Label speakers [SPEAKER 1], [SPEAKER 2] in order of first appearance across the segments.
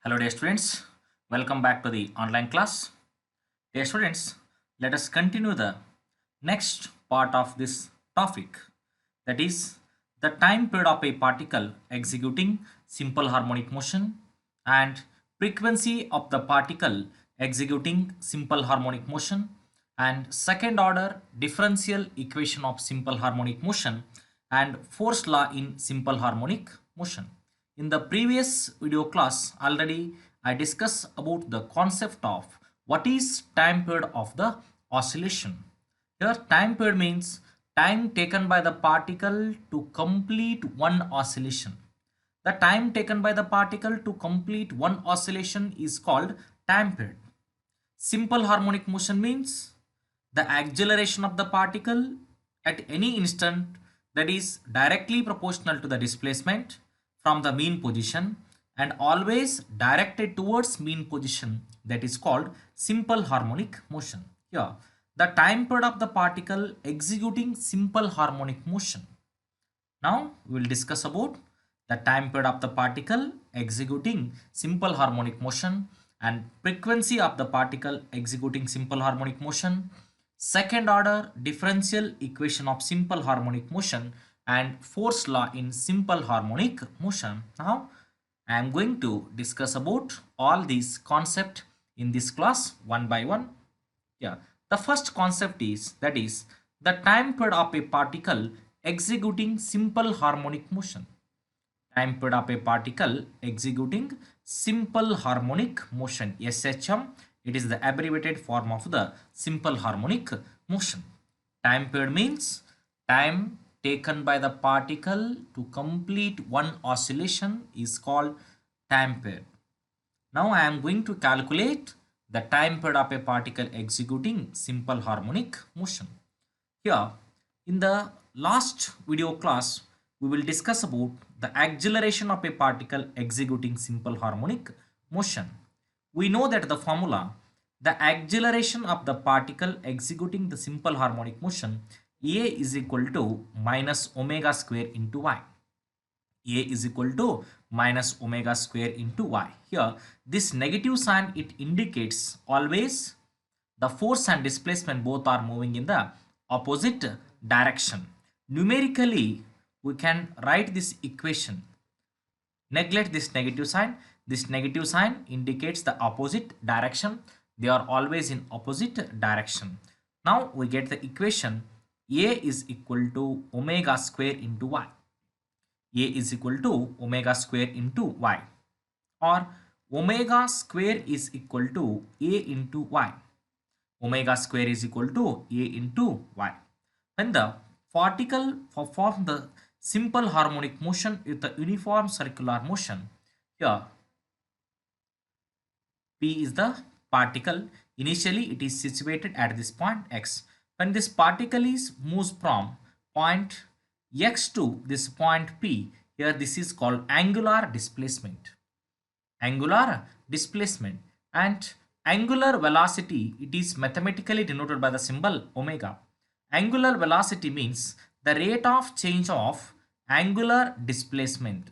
[SPEAKER 1] Hello dear students, welcome back to the online class. Dear students, let us continue the next part of this topic, that is the time period of a particle executing simple harmonic motion and frequency of the particle executing simple harmonic motion and second order differential equation of simple harmonic motion and force law in simple harmonic motion. In the previous video class already I discussed about the concept of what is time period of the oscillation. Here time period means time taken by the particle to complete one oscillation. The time taken by the particle to complete one oscillation is called time period. Simple harmonic motion means the acceleration of the particle at any instant that is directly proportional to the displacement from the mean position and always directed towards mean position, that is called simple harmonic motion. Here, the time period of the particle executing simple harmonic motion. Now we will discuss about the time period of the particle executing simple harmonic motion and frequency of the particle executing simple harmonic motion, second order differential equation of simple harmonic motion and force law in simple harmonic motion. Now I am going to discuss about all these concepts in this class one by one. Yeah, the first concept is that is the time period of a particle executing simple harmonic motion. Time period of a particle executing simple harmonic motion, SHM. It is the abbreviated form of the simple harmonic motion. Time period means time taken by the particle to complete one oscillation is called time period. Now I am going to calculate the time period of a particle executing simple harmonic motion. Here in the last video class we will discuss about the acceleration of a particle executing simple harmonic motion. We know that the formula, the acceleration of the particle executing the simple harmonic motion, A is equal to minus omega square into y. A is equal to minus omega square into y. Here this negative sign, it indicates always the force and displacement both are moving in the opposite direction. Numerically we can write this equation. Neglect this negative sign. This negative sign indicates the opposite direction. They are always in opposite direction. Now we get the equation A is equal to omega square into y. A is equal to omega square into y, or omega square is equal to A into y. Omega square is equal to A into y. When the particle performs the simple harmonic motion with the uniform circular motion, here P is the particle. Initially it is situated at this point x. When this particle is moves from point x to this point P, here this is called angular displacement. Angular displacement and angular velocity, it is mathematically denoted by the symbol omega. Angular velocity means the rate of change of angular displacement.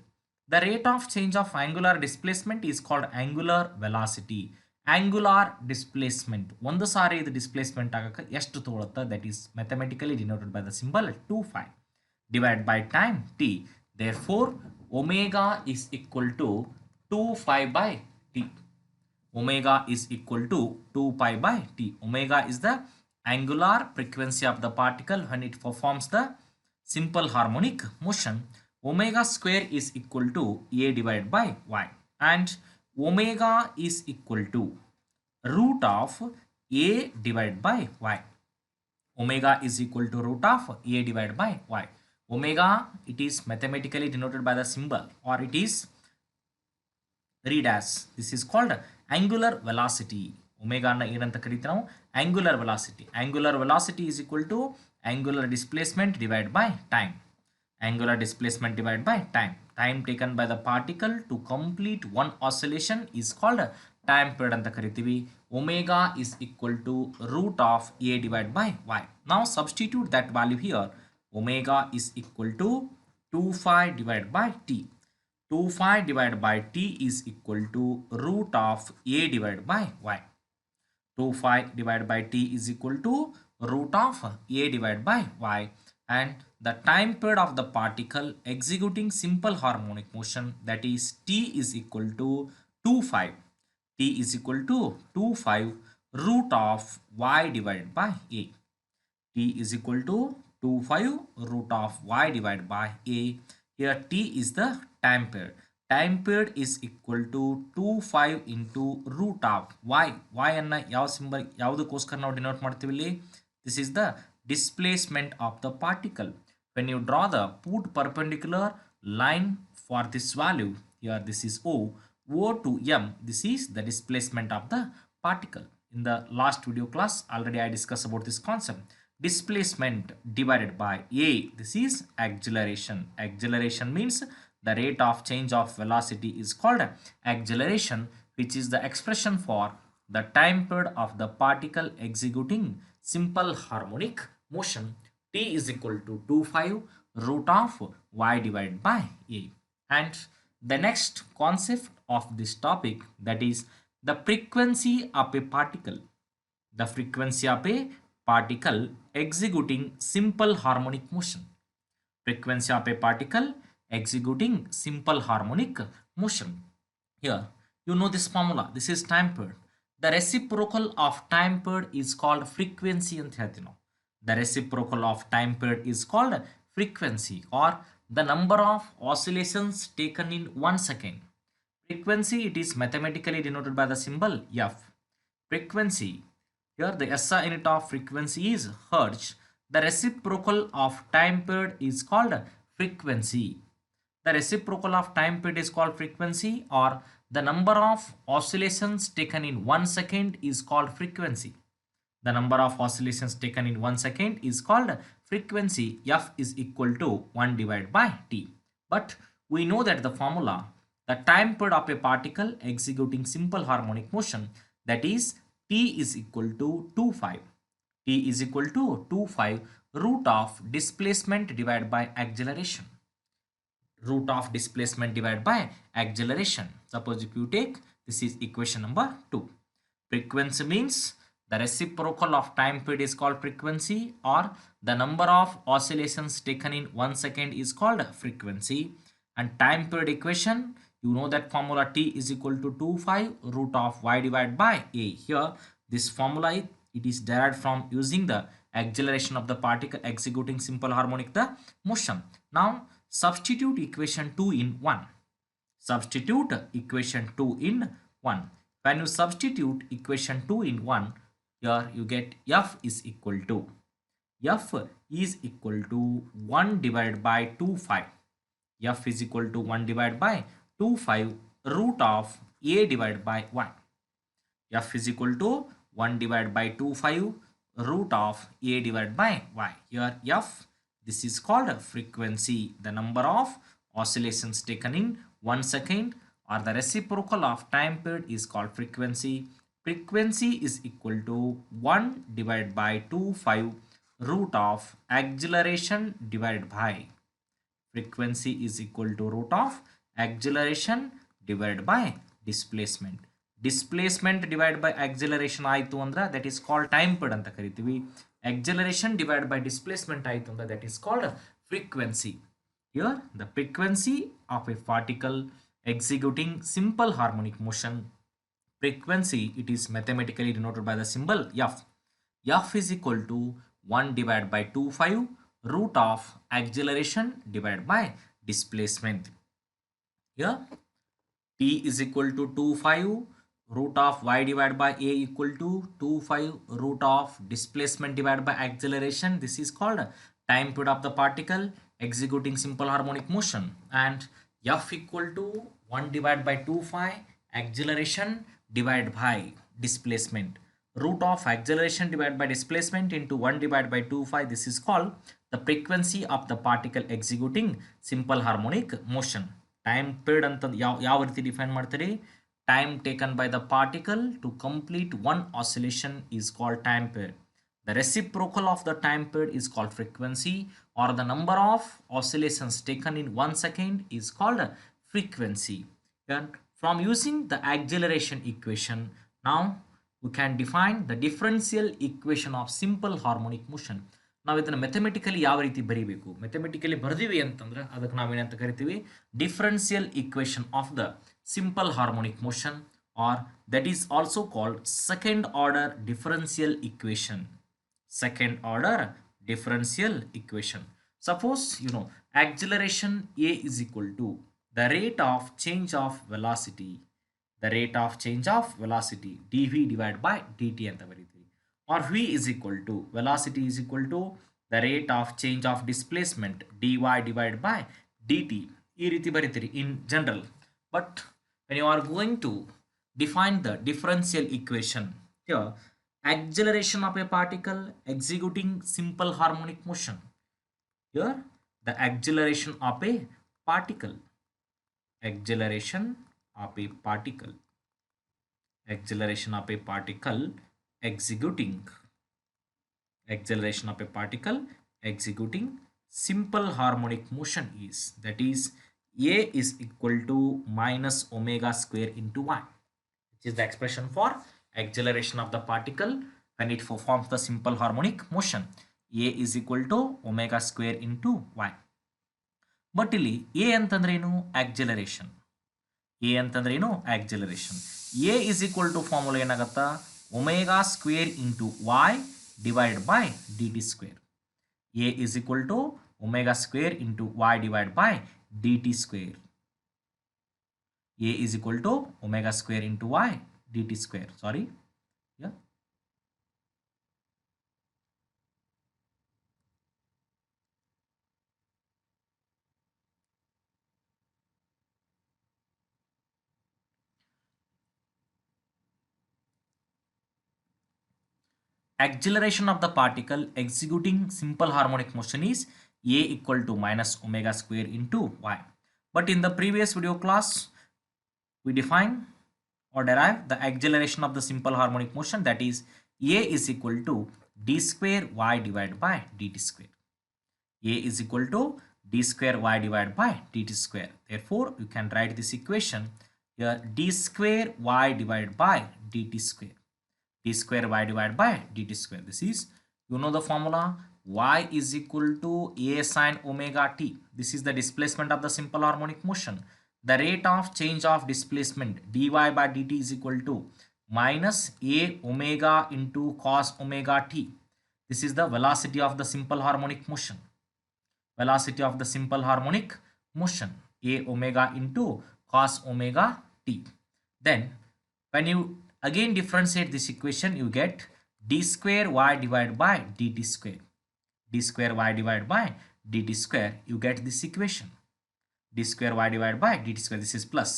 [SPEAKER 1] The rate of change of angular displacement is called angular velocity. Angular displacement ಒಂದು ಸಾರಿ ಇದು displacement ಆಗಕ್ಕೆ ಎಷ್ಟು ತಗೊಳುತ್ತೆ, that is mathematically denoted by the symbol 2 phi divided by time t. Therefore omega is equal to 2 pi by t. Omega is equal to 2 pi by t. Omega is the angular frequency of the particle when it performs the simple harmonic motion. Omega square is equal to A divided by y, and omega is equal to root of A divided by y. Omega is equal to root of A divided by y. Omega, it is mathematically denoted by the symbol, or it is read as, this is called angular velocity. Omega na ಏನಂತ ಕರೀತೀವಿ ನಾವು angular velocity. Angular velocity is equal to angular displacement divided by time. Angular displacement divided by time. Time taken by the particle to complete one oscillation is called time period ಅಂತ ಕರಿತೀವಿ. Omega is equal to root of A divided by y. Now substitute that value here. Omega is equal to 2 phi divided by t. 25 divided by t is equal to root of a divided by y. 25 divided by t is equal to root of a divided by y, and the time period of the particle executing simple harmonic motion, that is t is equal to 25. T is equal to 25 root of y divided by a. T is equal to 25 root of y divided by a. Here t is the time period. Time period is equal to 25 into root of y. Y ಅನ್ನ ಯಾವ symbol ಯಾವುದಕ್ಕೋಸ್ಕರ ನಾವು denote ಮಾಡ್ತೀವಿ ಇಲ್ಲಿ? This is the displacement of the particle. When you draw the put perpendicular line for this value, here this is O to M, this is the displacement of the particle. In the last video class already I discussed about this concept. Displacement divided by a, this is acceleration. Acceleration means the rate of change of velocity is called acceleration, which is the expression for the time period of the particle executing simple harmonic motion. T is equal to 25 root of y divided by a. And the next concept of this topic, that is the frequency of a particle. The frequency of a particle executing simple harmonic motion. Frequency of a particle executing simple harmonic motion. Here you know this formula. This is time period. The reciprocal of time period is called frequency ಅಂತ ಹೇಳ್ತೀವಿ ನಾವು. The reciprocal of time period is called frequency, or the number of oscillations taken in 1 second. Frequency, it is mathematically denoted by the symbol f. Frequency, here the SI unit of frequency is hertz. The reciprocal of time period is called frequency. The reciprocal of time period is called frequency, or the number of oscillations taken in 1 second is called frequency. The number of oscillations taken in 1 second is called frequency. F is equal to 1 divided by t. But we know that the formula, the time period of a particle executing simple harmonic motion, that is t is equal to 25. T is equal to 25 root of displacement divided by acceleration. Root of displacement divided by acceleration. Suppose if you take, this is equation number 2. Frequency means the reciprocal of time period is called frequency, or the number of oscillations taken in 1 second is called frequency. And time period equation, you know that formula, t is equal to 25 root of y divided by a. Here this formula, it is derived from using the acceleration of the particle executing simple harmonic the motion. Now substitute equation 2 in 1. Substitute equation 2 in 1. When you substitute equation 2 in 1, here you get f is equal to 1 divided by 25. F is equal to 1 divided by 25 root of a divided by 1. F is equal to 1 divided by 25 root of a divided by y. Here f, this is called frequency, the number of oscillations taken in 1 second, or the reciprocal of time period is called frequency. Frequency is equal to 1 divided by 25 root of acceleration divided by. Frequency is equal to root of acceleration divided by displacement. Displacement divided by acceleration ಆಯಿತು ಅಂದ್ರೆ that is called time period ಅಂತ ಕರಿತೀವಿ. Acceleration divided by displacement ಆಯಿತು ಅಂದ್ರೆ that is called frequency. Here the frequency of a particle executing simple harmonic motion. Frequency, it is mathematically denoted by the symbol f. F is equal to 1 divided by 25 root of acceleration divided by displacement. Here t is equal to 25 root of y divided by a equal to 25 root of displacement divided by acceleration. This is called time period of the particle executing simple harmonic motion. And f equal to 1 divided by 25 acceleration divided by displacement. Root of acceleration divided by displacement into 1 divided by 25. This is called the frequency of the particle executing simple harmonic motion. Time period ಅಂತ ಯಾವ ರೀತಿ define ಮಾಡ್ತೀರಿ? Time taken by the particle to complete one oscillation is called time period. The reciprocal of the time period is called frequency, or the number of oscillations taken in 1 second is called frequency. And from using the acceleration equation, now we can define the differential equation of simple harmonic motion. ನಾವು ಇದನ್ನು ಮೆಥಮೆಟಿಕಲಿ ಯಾವ ರೀತಿ ಬರೀಬೇಕು, ಮೆಥಮೆಟಿಕಲಿ ಬರೆದಿವಿ ಅಂತಂದ್ರೆ ಅದಕ್ಕೆ ನಾವೇನಂತ ಕರಿತೀವಿ, differential equation of the simple harmonic motion, or that is also called second order differential equation. Second order differential equation. Suppose you know acceleration A is equal to the rate of change of velocity, the rate of change of velocity dv divided by dt ಅಂತ ಬರೀತೀವಿ, or v is equal to velocity is equal to the rate of change of displacement dy divided by dt ಈ ರೀತಿ ಬರೀತೀರಿ in general. But when you are going to define the differential equation, here acceleration of a particle executing simple harmonic motion, here the acceleration of a particle, acceleration of a particle, acceleration of a particle executing, acceleration of a particle executing simple harmonic motion is, that is a is equal to minus omega square into y, which is the expression for acceleration of the particle when it performs the simple harmonic motion. A is equal to omega square into y. But ಇಲ್ಲಿ a ಅಂತಂದ್ರೆ ಏನು, acceleration. a ಅಂತಂದ್ರೆ ಏನು, acceleration. a is equal to formula ಏನಾಗುತ್ತಾ, omega square into y divided by dt square. a is equal to omega square into y divided by dt square. a is equal to omega square into y dt square, sorry, yeah. Acceleration of the particle executing simple harmonic motion is a equal to minus omega square into y. But in the previous video class we define or derive the acceleration of the simple harmonic motion, that is a is equal to d square y divided by dt square. a is equal to d square y divided by dt square. Therefore you can write this equation here, d square y divided by dt square, d square y divided by dt square. This is, you know the formula, y is equal to a sine omega t. This is the displacement of the simple harmonic motion. The rate of change of displacement dy by dt is equal to minus a omega into cos omega t. This is the velocity of the simple harmonic motion. Velocity of the simple harmonic motion, a omega into cos omega t. Then when you again differentiate this equation, you get d square y divided by dt square, d square y divided by dt square. You get this equation, d square y divided by dt square, this is plus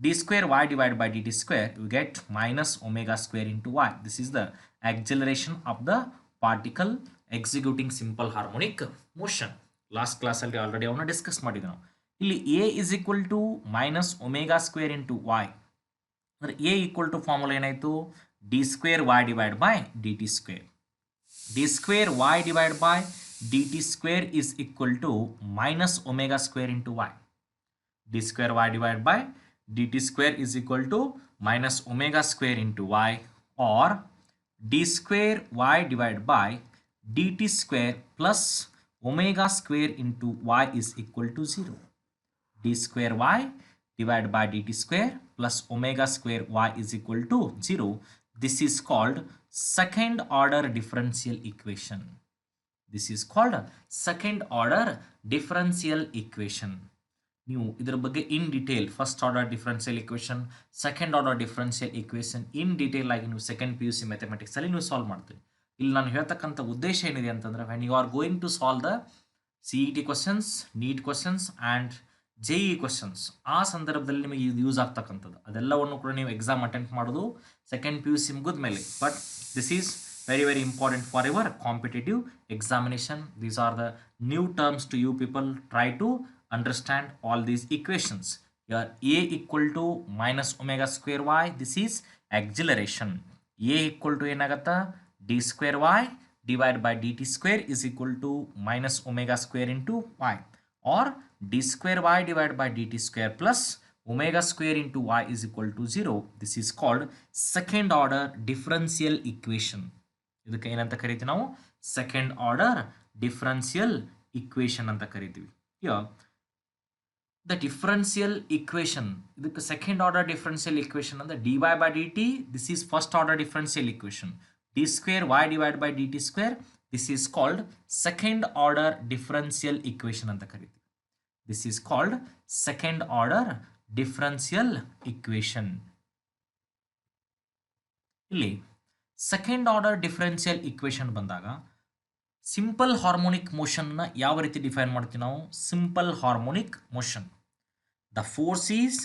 [SPEAKER 1] d square y divided by dt square, you get minus omega square into y. This is the acceleration of the particle executing simple harmonic motion. Last class already avana discuss ಮಾಡಿದ್ವಿ ನಾವು. ಇಲ್ಲಿ a is equal to minus omega square into y, ಅಂದ್ರೆ a equal to formula ಏನಾಯಿತು, d square y divided by dt square. d square y divided by dt square is equal to minus omega square into y. d square y divided by dt square is equal to minus omega square into y, or d square y divided by dt square plus omega square into y is equal to 0. d square y divided by dt square plus omega square y is equal to 0. This is called second order differential equation. This is called second order differential equation. ನೀವು ಇದರ ಬಗ್ಗೆ in detail first order differential equation, second order differential equation in detail ಆಗಿ ನೀವು second P U C mathematics ಅಲ್ಲಿ ನೀವು solve ಮಾಡ್ತೀವಿ. ಇಲ್ಲಿ ನಾನು ಹೇಳ್ತಕ್ಕಂಥ ಉದ್ದೇಶ ಏನಿದೆ ಅಂತಂದ್ರೆ, when you are going to solve the CET questions, NEET questions and JEE questions, ಆ ಸಂದರ್ಭದಲ್ಲಿ ನಿಮಗೆ ಇದು ಯೂಸ್ ಆಗ್ತಕ್ಕಂಥದ್ದು ಅದೆಲ್ಲವನ್ನು ಕೂಡ ನೀವು ಎಕ್ಸಾಮ್ ಅಟೆಂಡ್ ಮಾಡೋದು ಸೆಕೆಂಡ್ ಪಿ ಯು ಸಿ ಮುಗಿದ ಮೇಲೆ. But this is very important for your competitive examination. These are the new terms to you people. Try to understand all these equations. Here a equal to minus omega square y, this is acceleration. A equal to ಏನಗತ್ತಾ, d square y divided by dt square is equal to minus omega square into y, or d square y divided by dt square plus omega square into y is equal to 0. This is called second order differential equation. ಇದಕ್ಕೆ ಏನಂತ ಕರಿತೀವಿ ನಾವು second order differential equation ಅಂತ ಕರಿತೀವಿ. Here the differential equation, ಇದಕ್ಕೆ second order differential equation ಅಂದ್ರೆ dy by dt, this is first order differential equation. d square y divided by dt square, this is called second order differential equation ಅಂತ ಕರಿತೀವಿ. This is called second order differential equation. ಇಲ್ಲಿ second order differential equation ಬಂದಾಗ simple harmonic ಮೋಷನ್ನ ಯಾವ ರೀತಿ define ಮಾಡ್ತೀವಿ ನಾವು? Simple harmonic motion, the force is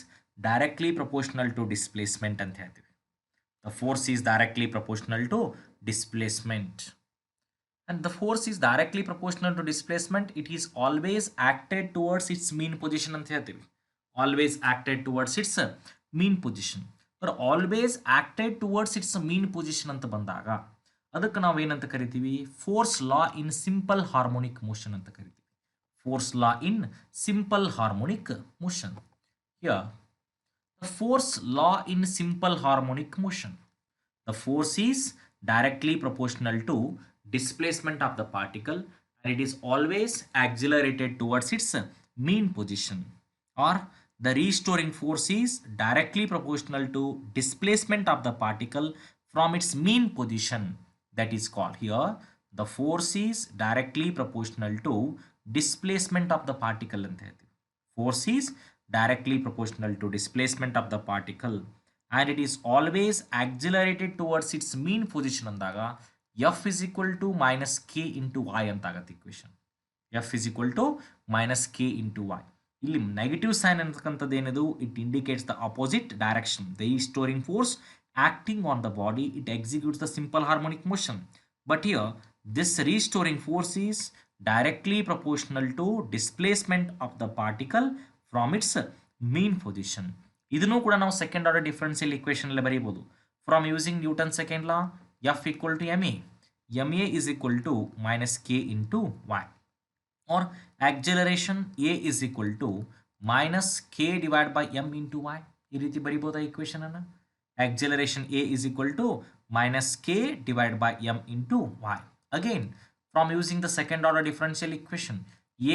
[SPEAKER 1] directly proportional to displacement ಅಂತ ಹೇಳ್ತೀವಿ. The force is directly proportional to displacement. And the force is directly proportional to displacement. It is always acted towards its mean position ಅಂತ ಹೇಳ್ತೀವಿ. Always acted towards its mean position. or always acted towards its mean position ಅಂತ ಬಂದಾಗ ಅದಕ್ಕೆ ನಾವು ಏನಂತ ಕರಿತೀವಿ? Force law in simple harmonic motion ಅಂತ ಕರಿತೀವಿ. Force law in simple harmonic motion. Here the force law in simple harmonic motion, the force is directly proportional to displacement of the particle and it is always accelerated towards its mean position, or the restoring force is directly proportional to displacement of the particle from its mean position. That is called, here the force is directly proportional to displacement of the particle ಅಂತ ಹೇಳ್ತೀವಿ. Force is directly proportional to displacement of the particle and it is always accelerated towards its mean position ಅಂದಾಗ F is equal to minus k into y ಅಂತ ಆಗತ್ತೆ equation. F is equal to minus k into y. ಇಲ್ಲಿ negative sign ಅಂತಕ್ಕಂಥದ್ದು ಏನಿದು? It indicates the opposite direction. The restoring force acting on the body, it executes the simple harmonic motion. But here this restoring force is directly proportional to displacement of the particle from its mean position. ಇದನ್ನು ಕೂಡ ನಾವು second order differential equation ಅಲ್ಲಿ ಬರೀಬಹುದು. From using Newton second law, F equal to ma, ma is equal to minus k into y, or acceleration a is equal to minus k divided by m into y. ಈ ರೀತಿ ಬರೀಬಹುದಾ equation ಅನ್ನು? acceleration a is equal to minus k divided by m into y. Again, from using the second order differential equation,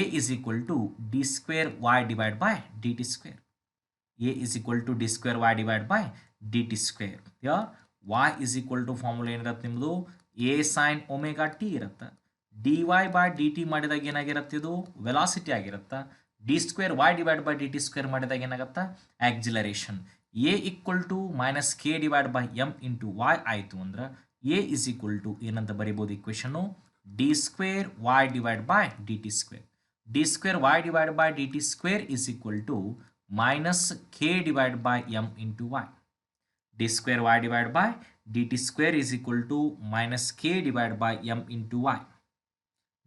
[SPEAKER 1] a is equal to d square y divided by dt square. a is equal to d square y divided by dt square. Here y is equal to formula ಏನಿರುತ್ತೆ ನಿಮ್ಮದು? a sin omega t ಇರುತ್ತೆ. dy by dt ಮಾಡಿದಾಗ ಏನಾಗಿರುತ್ತೆ? ಇದು velocity ಆಗಿರುತ್ತೆ. d square y divided by dt square ಮಾಡಿದಾಗ ಏನಾಗುತ್ತೆ? acceleration. a equal to minus k divided by m into y ಆಯಿತು ಅಂದ್ರೆ a is equal to ಏನಂತ ಬರೀಬಹುದು equation? d square y divided by dt square. d square y divided by dt square is equal to minus k divided by m into y. d square y divided by dt square is equal to minus k divided by m into y.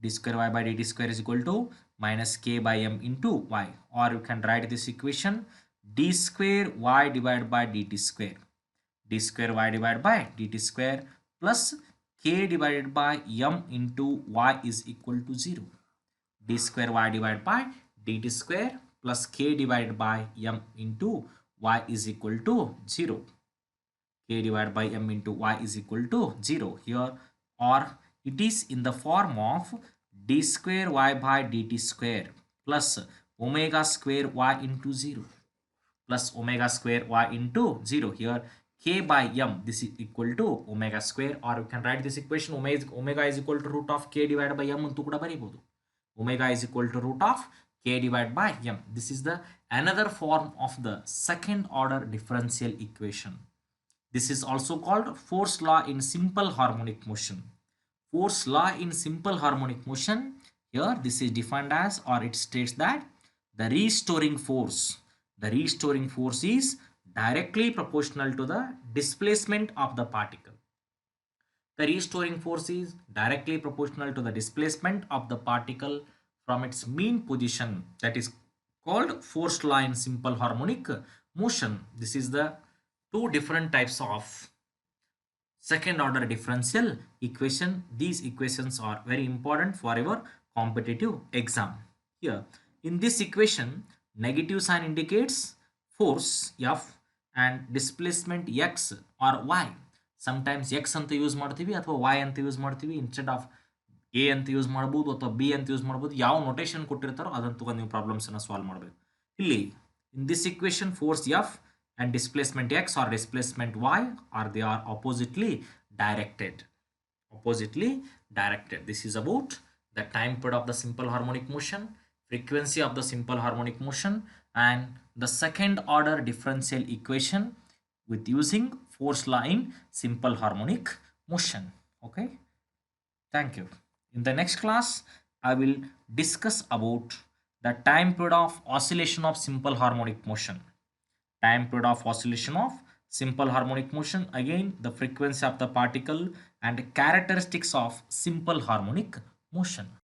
[SPEAKER 1] d square y by dt square is equal to minus k by m into y, or you can write this equation d square y divided by dt square. d square y divided by dt square plus k divided by m into y is equal to 0. d square y divided by dt square plus k divided by m into y is equal to 0. k divided by m into y is equal to 0 here, or it is in the form of d square y by dt square plus omega square y into 0 plus omega square y into 0. Here k by m, this is equal to omega square, or you can write this equation omega is equal to root of k divided by m ಅಂತ ಕೂಡ ಬರೀಬಹುದು. Omega is equal to root of k divided by m. This is the another form of the second order differential equation. This is also called force law in simple harmonic motion. Force law in simple harmonic motion, here this is defined as, or it states that the restoring force is directly proportional to the displacement of the particle. The restoring force is directly proportional to the displacement of the particle from its mean position. That is called force law in simple harmonic motion. This is the two different types of second order differential equation. These equations are very important for our competitive exam. Here In this equation, negative sign indicates force F and displacement x or y. Sometimes x ಅಂತ use ಮಾಡ್ತೀವಿ ಅಥವಾ y ಅಂತ use ಮಾಡ್ತೀವಿ instead of A ಅಂತ use ಮಾಡ್ಬೋದು ಅಥವಾ B ಅಂತ use ಮಾಡ್ಬೋದು. ಯಾವ ನೊಟೇಷನ್ ಕೊಟ್ಟಿರ್ತಾರೋ ಅದನ್ನು ತಗೊಂಡು ನೀವು ಪ್ರಾಬ್ಲಮ್ಸನ್ನು ಸಾಲ್ವ್ ಮಾಡಬೇಕು. ಇಲ್ಲಿ in this equation force F and displacement x or displacement y or they are directed oppositely directed. This is about the time period of the simple harmonic motion, frequency of the simple harmonic motion, and the second order differential equation with using force law in simple harmonic motion. Okay, thank you. In the next class I will discuss about the time period of oscillation of simple harmonic motion. Time period of oscillation of simple harmonic motion, again the frequency of the particle and characteristics of simple harmonic motion.